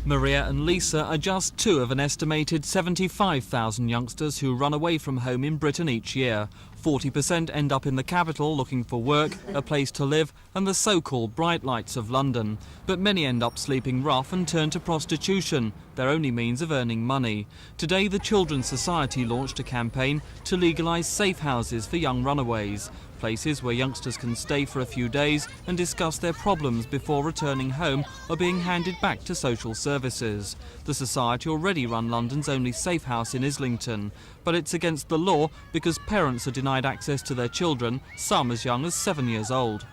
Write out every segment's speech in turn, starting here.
Maria and Lisa are just two of an estimated 75,000 youngsters who run away from home in Britain each year. 40% end up in the capital looking for work, a place to live and the so-called bright lights of London. But many end up sleeping rough and turn to prostitution, their only means of earning money. Today the Children's Society launched a campaign to legalise safe houses for young runaways. Places where youngsters can stay for a few days and discuss their problems before returning home or being handed back to social services. The Society already run London's only safe house in Islington, but it's against the law because parents are denied access to their children, some as young as 7 years old.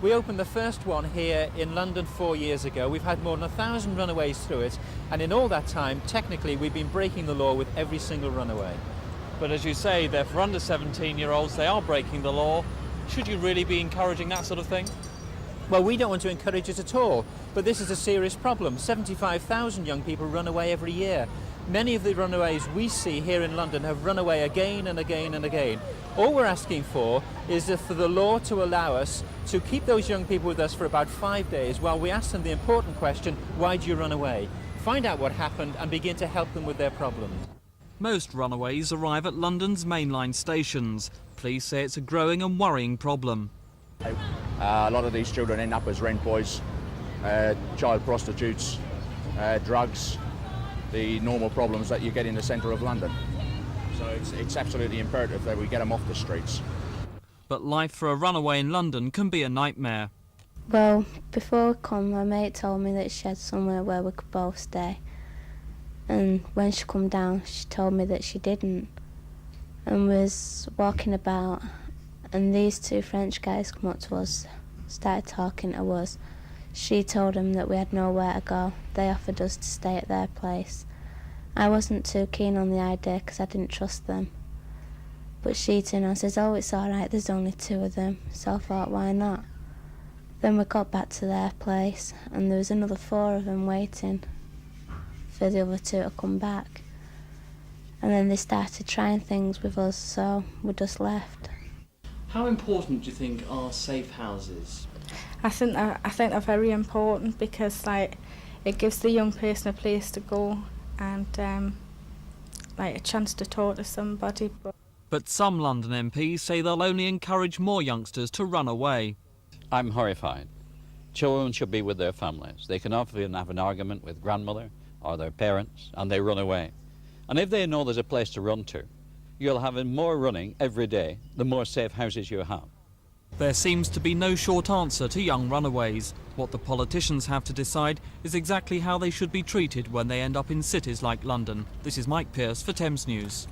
We opened the first one here in London 4 years ago. We've had more than 1,000 runaways through it, and in all that time, technically, we've been breaking the law with every single runaway. But as you say, they're for under 17-year-olds, they are breaking the law. Should you really be encouraging that sort of thing? Well, we don't want to encourage it at all, but this is a serious problem. 75,000 young people run away every year. Many of the runaways we see here in London have run away again and again and again. All we're asking for is for the law to allow us to keep those young people with us for about 5 days while we ask them the important question, why do you run away? Find out what happened and begin to help them with their problems. Most runaways arrive at London's mainline stations. Police say it's a growing and worrying problem. A lot of these children end up as rent boys, child prostitutes, drugs, the normal problems that you get in the centre of London. So it's absolutely imperative that we get them off the streets. But life for a runaway in London can be a nightmare. Well, before we come, my mate told me that she had somewhere where we could both stay. And when she come down, she told me that she didn't. And was walking about, and these two French guys come up to us, started talking to us. She told them that we had nowhere to go. They offered us to stay at their place. I wasn't too keen on the idea because I didn't trust them. But she turned and says, oh, it's all right, there's only two of them. So I thought, why not? Then we got back to their place, and there was another 4 of them waiting for the other 2 to come back. And then they started trying things with us, so we just left. How important do you think are safe houses? I think they're very important because it gives the young person a place to go and a chance to talk to somebody. But some London MPs say they'll only encourage more youngsters to run away. I'm horrified. Children should be with their families. They can often have an argument with grandmother or their parents and they run away. And if they know there's a place to run to, you'll have more running every day, the more safe houses you have. There seems to be no short answer to young runaways. What the politicians have to decide is exactly how they should be treated when they end up in cities like London. This is Mike Pearce for Thames News.